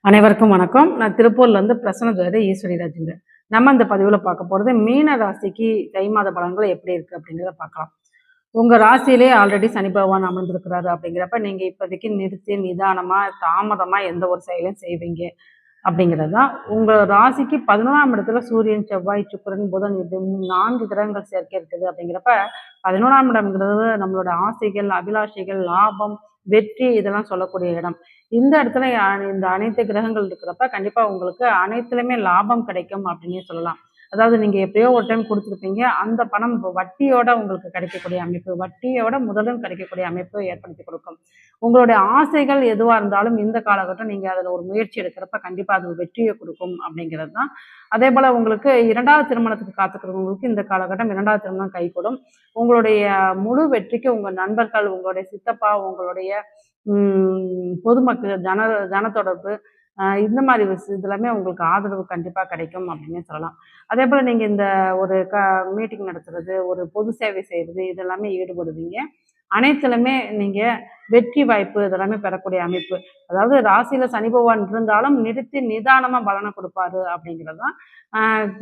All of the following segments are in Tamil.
அனைவருக்கும் வணக்கம். நான் திருப்பூர்லேருந்து பிரசன்ன ஜோதிடர் ஈஸ்வரி ராஜுங்க. நம்ம இந்த பதிவில் பார்க்க போகிறது மீன ராசிக்கு தை மாத பலன்கள் எப்படி இருக்குது அப்படிங்கிறத பார்க்கலாம். உங்கள் ராசியிலே ஆல்ரெடி சனி பகவான் அமர்ந்திருக்கிறாரு அப்படிங்கிறப்ப நீங்கள் இப்போதைக்கு நிறுத்தி நிதானமாக தாமதமாக எந்த ஒரு செயலையும் செய்வீங்க அப்படிங்கிறது தான். உங்கள் ராசிக்கு 11ஆம் இடத்துல சூரியன், செவ்வாய், சுக்கிரன், புதன் இது 4 கிரகங்கள் சேர்க்கை இருக்குது அப்படிங்கிறப்ப 11ஆம் இடம்ங்கிறது நம்மளோட ஆசைகள், அபிலாஷைகள், லாபம், வெற்றி இதெல்லாம் சொல்லக்கூடிய இடம். இந்த இடத்துல இந்த அனைத்து கிரகங்கள் இருக்கிறப்ப கண்டிப்பா உங்களுக்கு அனைத்துலயுமே லாபம் கிடைக்கும் அப்படின்னே சொல்லலாம். அதாவது நீங்க எப்பயோ ஒரு டைம் கொடுத்துருப்பீங்க, அந்த பணம் வட்டியோட உங்களுக்கு கிடைக்கக்கூடிய அமைப்பு, வட்டியோட முதலும் கிடைக்கக்கூடிய அமைப்பு ஏற்படுத்தி கொடுக்கும். உங்களுடைய ஆசைகள் எதுவா இருந்தாலும் இந்த காலகட்டம் நீங்க அதுல ஒரு முயற்சி எடுக்கிறப்ப கண்டிப்பா அது வெற்றியை கொடுக்கும் அப்படிங்கிறது தான். அதே போல உங்களுக்கு 2வது திருமணத்துக்கு காத்துக்கிறவங்களுக்கு இந்த காலகட்டம் 2வது திருமணம் கைகூடும். உங்களுடைய முழு வெற்றிக்கு உங்க நண்பர்கள், உங்களுடைய சித்தப்பா, உங்களுடைய பொதுமக்கள், ஜனத்தொடர்பு இந்த மாதிரி இதெல்லாமே உங்களுக்கு ஆதரவு கண்டிப்பா கிடைக்கும் அப்படின்னே சொல்லலாம். அதே போல நீங்க இந்த ஒரு மீட்டிங் நடத்துறது, ஒரு பொது சேவை செய்யறது இதெல்லாமே ஈடுபடுவீங்க. அனைத்திலுமே நீங்க வெற்றி வாய்ப்பு இதெல்லாமே பெறக்கூடிய அமைப்பு. அதாவது ராசியில சனி பகவான் இருந்தாலும் நிறுத்தி நிதானமா பலனை கொடுப்பாரு அப்படிங்கிறது தான்.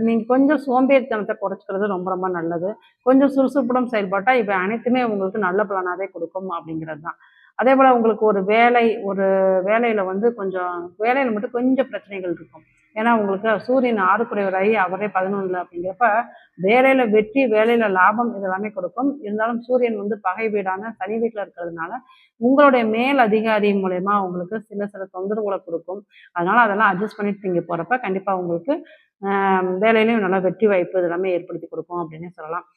நீங்க கொஞ்சம் சோம்பேறித்தனத்தை குறைச்சிக்கிறது ரொம்ப ரொம்ப நல்லது. கொஞ்சம் சுறுசுறுப்புடன் செயல்பட்டா இவை அனைத்துமே உங்களுக்கு நல்ல பலனாவே கொடுக்கும் அப்படிங்கிறது தான். அதே போல உங்களுக்கு ஒரு வேலையில வந்து வேலையில மட்டும் கொஞ்சம் பிரச்சனைகள் இருக்கும். ஏன்னா உங்களுக்கு சூரியன் 6 அவரே 11 அப்படிங்கிறப்ப வேலையில வெற்றி, வேலையில லாபம் இதெல்லாமே கொடுக்கும். இருந்தாலும் சூரியன் வந்து பகை வீடான சனி வீட்டுல இருக்கிறதுனால உங்களுடைய மேல் அதிகாரி மூலயமா உங்களுக்கு சில சில தொந்தரவுகளை கொடுக்கும். அதனால அதெல்லாம் அட்ஜஸ்ட் பண்ணிட்டு நீங்க போறப்ப கண்டிப்பா உங்களுக்கு வேலையிலையும் நல்லா வெற்றி வாய்ப்பு இதெல்லாமே ஏற்படுத்தி கொடுக்கும் அப்படின்னு சொல்லலாம்.